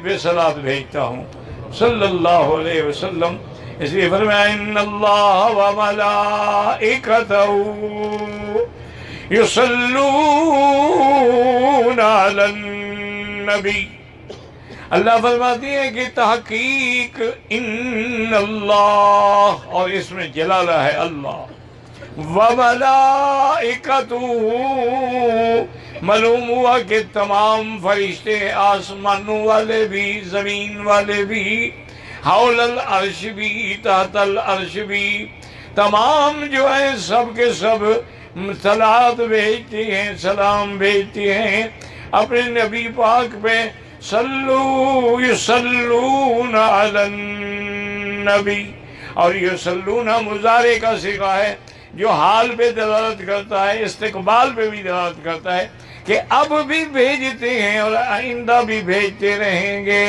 پہ صلات بھیجتا ہوں صلی اللہ علیہ وسلم۔ اس لیے فرمایا ان اللہ و ملائکتہ یصلون علی النبی، اللہ فرماتی ہے کہ تحقیق ان اللہ، اور اس میں جلالہ ہے اللہ، وملائکتہ، معلوم ہوا کہ تمام فرشتے، آسمانوں والے بھی، زمین والے بھی، حول العرش بھی، تحت العرش بھی، تمام جو ہیں سب کے سب صلات بھیجتے ہیں، سلام بھیجتے ہیں اپنے نبی پاک پہ۔ صلو یصلون علی النبی، اور یصلون مضارع کا صیغہ ہے جو حال پہ دلالت کرتا ہے، استقبال پہ بھی دلالت کرتا ہے کہ اب بھی بھیجتے ہیں اور آئندہ بھی بھیجتے رہیں گے،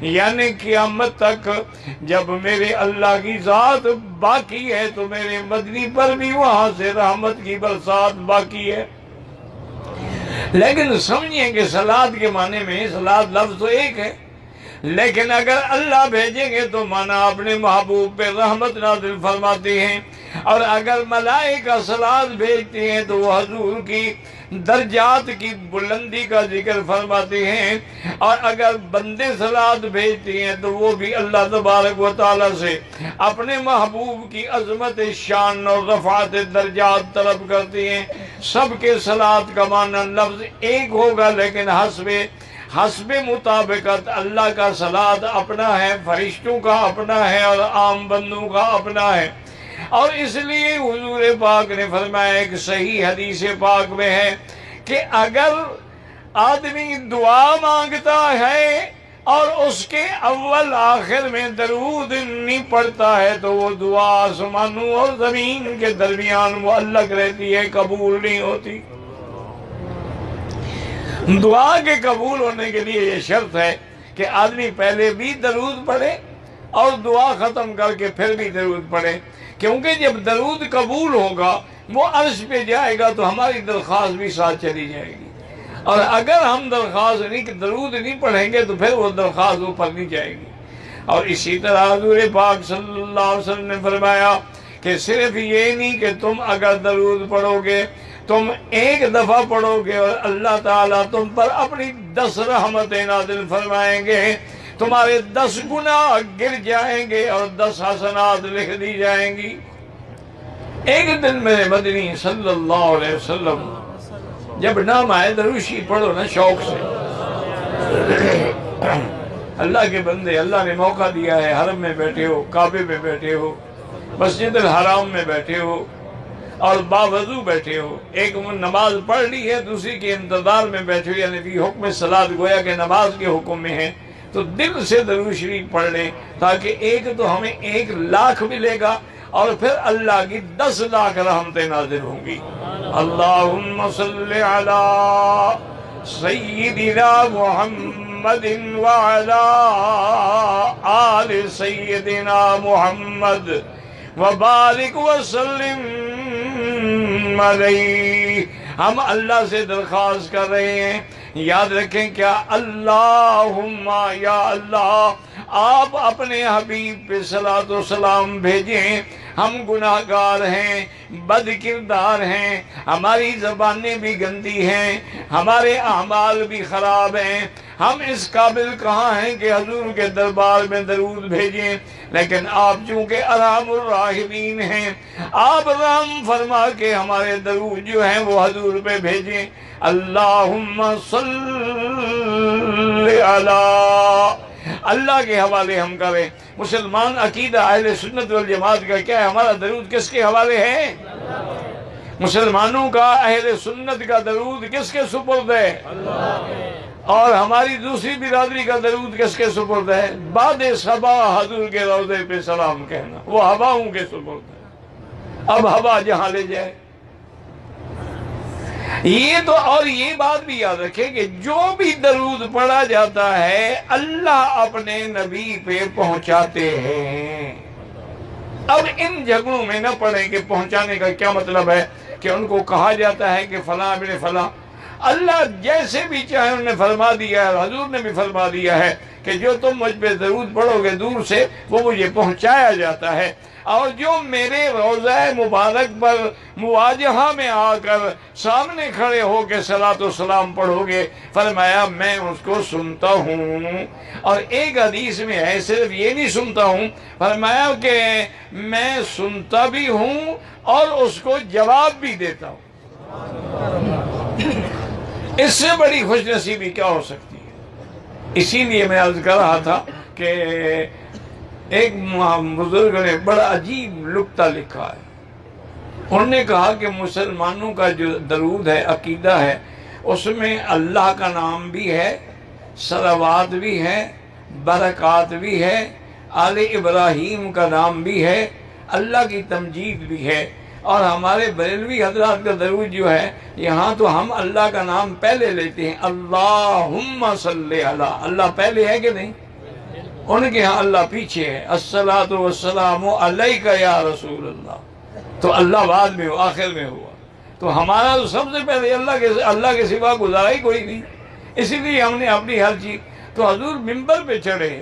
یعنی قیامت تک جب میرے اللہ کی ذات باقی ہے تو میرے مدنی پر بھی وہاں سے رحمت کی برسات باقی ہے۔ لیکن سمجھیں کہ صلات کے معنی میں صلات لفظ تو ایک ہے، لیکن اگر اللہ بھیجیں گے تو مانا اپنے محبوب پہ رحمت نازل فرماتے ہیں، اور اگر ملائکہ صلات بھیجتے ہیں تو وہ حضور کی درجات کی بلندی کا ذکر فرماتے ہیں، اور اگر بندے صلات بھیجتے ہیں تو وہ بھی اللہ تبارک و تعالیٰ سے اپنے محبوب کی عظمت شان اور رفعت درجات طلب کرتے ہیں۔ سب کے صلات کا معنی لفظ ایک ہوگا، لیکن حسب مطابقت اللہ کا صلات اپنا ہے، فرشتوں کا اپنا ہے، اور عام بندوں کا اپنا ہے۔ اور اس لیے حضور پاک نے فرمایا، ایک صحیح حدیث پاک میں ہے کہ اگر آدمی دعا مانگتا ہے اور اس کے اول آخر میں درود نہیں پڑتا ہے تو وہ دعا آسمانوں اور زمین کے درمیان معلق رہتی ہے، قبول نہیں ہوتی۔ دعا کے قبول ہونے کے لیے یہ شرط ہے کہ آدمی پہلے بھی درود پڑھے اور دعا ختم کر کے پھر بھی درود پڑھے، کیونکہ جب درود قبول ہوگا وہ عرش پہ جائے گا تو ہماری درخواست بھی ساتھ چلی جائے گی، اور اگر ہم درود نہیں پڑھیں گے تو پھر وہ درخواست اوپر نہیں جائے گی۔ اور اسی طرح حضور پاک صلی اللہ علیہ وسلم نے فرمایا کہ صرف یہ نہیں کہ تم اگر درود پڑھو گے، تم ایک دفعہ پڑھو گے اور اللہ تعالیٰ تم پر اپنی 10 رحمتیں نازل فرمائیں گے، تمہارے 10 گناہ گر جائیں گے اور 10 حسنات لکھ دی جائیں گی۔ ایک دن میرے مدنی صلی اللہ علیہ وسلم جب نام آئے دروشی پڑھو نا شوق سے، اللہ کے بندے، اللہ نے موقع دیا ہے، حرم میں بیٹھے ہو، کعبے میں بیٹھے ہو، مسجد الحرام میں بیٹھے ہو اور باوضو بیٹھے ہو، ایک نماز پڑھ لی ہے، دوسری کے انتظار میں بیٹھے ہو، یعنی فی حکم صلاۃ، گویا کہ نماز کے حکم میں ہے، تو دل سے درود شریف پڑھ لیں تاکہ ایک تو ہمیں 1 لاکھ ملے گا اور پھر اللہ کی 10 لاکھ رحمتیں نازل ہوں گی۔ اللہم صلی علی سیدنا محمد وعلی آل سیدنا محمد وبارک وسلم علیہ۔ ہم اللہ سے درخواست کر رہے ہیں، یاد رکھیں کیا، اللہم، یا اللہ آپ اپنے حبیب پہ صلاۃ و سلام بھیجیں۔ ہم گناہ گار ہیں، بد کردار ہیں، ہماری زبانیں بھی گندی ہیں، ہمارے اعمال بھی خراب ہیں، ہم اس قابل کہاں ہیں کہ حضور کے دربار میں درود بھیجیں، لیکن آپ چونکہ ارحم الراحمین ہیں، آپ رحم فرما کے ہمارے درود جو ہیں وہ حضور پہ بھیجیں۔ اللہم صلی علی، اللہ کے حوالے ہم کریں۔ مسلمان عقیدہ اہل سنت والجماعت کا کیا ہے؟ ہمارا درود کس کے حوالے ہے؟ مسلمانوں کا، اہل سنت کا درود کس کے سپرد ہے؟ اور ہماری دوسری برادری کا درود کس کے سپرد ہے؟ بعد صبا حضور کے روضے پہ سلام کہنا، وہ ہواؤں کے سپرد ہے، اب ہوا جہاں لے جائے۔ یہ تو، اور یہ بات بھی یاد رکھیں کہ جو بھی درود پڑھا جاتا ہے اللہ اپنے نبی پہ پہنچاتے ہیں۔ اب ان جگہوں میں نہ پڑھیں کہ پہنچانے کا کیا مطلب ہے کہ ان کو کہا جاتا ہے کہ فلاں ابن فلاں، اللہ جیسے بھی چاہے انہوں نے فرما دیا ہے، حضور نے بھی فرما دیا ہے کہ جو تم مجھ پہ درود پڑھو گے دور سے وہ مجھے پہنچایا جاتا ہے، اور جو میرے روضہ مبارک پر مواجہہ میں آ کر سامنے کھڑے ہو کے صلاۃ و سلام پڑھو گے، فرمایا میں اس کو سنتا ہوں۔ اور ایک حدیث میں ہے صرف یہ نہیں سنتا ہوں، فرمایا کہ میں سنتا بھی ہوں اور اس کو جواب بھی دیتا ہوں۔ اس سے بڑی خوش نصیبی کیا ہو سکتی ہے؟ اسی لیے میں عرض کر رہا تھا کہ ایک بزرگ نے بڑا عجیب نکتہ لکھا ہے۔ انہوں نے کہا کہ مسلمانوں کا جو درود ہے، عقیدہ ہے، اس میں اللہ کا نام بھی ہے، صلوات بھی ہے، برکات بھی ہے، آل ابراہیم کا نام بھی ہے، اللہ کی تمجید بھی ہے۔ اور ہمارے بریلوی حضرات کا درود جو ہے، یہاں تو ہم اللہ کا نام پہلے لیتے ہیں، اللہم صلی علی، اللہ پہلے ہے کہ نہیں؟ ان کے ہاں اللہ پیچھے ہے، الصلاۃ والسلام علیک یا رسول اللہ، تو اللہ بعد میں ہو، آخر میں ہوا۔ تو ہمارا تو سب سے پہلے اللہ کے سوا گزارا ہی کوئی نہیں، اسی لیے ہم نے اپنی ہر چیز۔ تو حضور منبر پہ چڑھے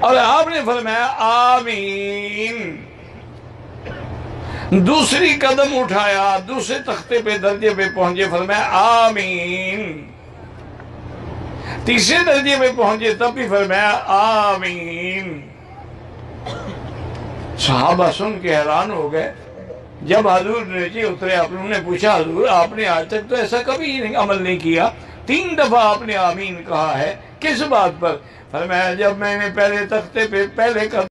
اور آپ نے فرمایا آمین، دوسری قدم اٹھایا، دوسرے تختے پہ درجے پہ پہنچے، فرمایا آمین، تیسرے درجے پہ پہنچے تب بھی فرمایا آمین۔ صحابہ سن کے حیران ہو گئے۔ جب حضور نیچے اترے، انہوں نے پوچھا حضور آپ نے آج تک تو ایسا کبھی عمل نہیں کیا، 3 دفعہ آپ نے آمین کہا ہے، کس بات پر؟ فرمایا جب میں نے پہلے تختے پہ پہلے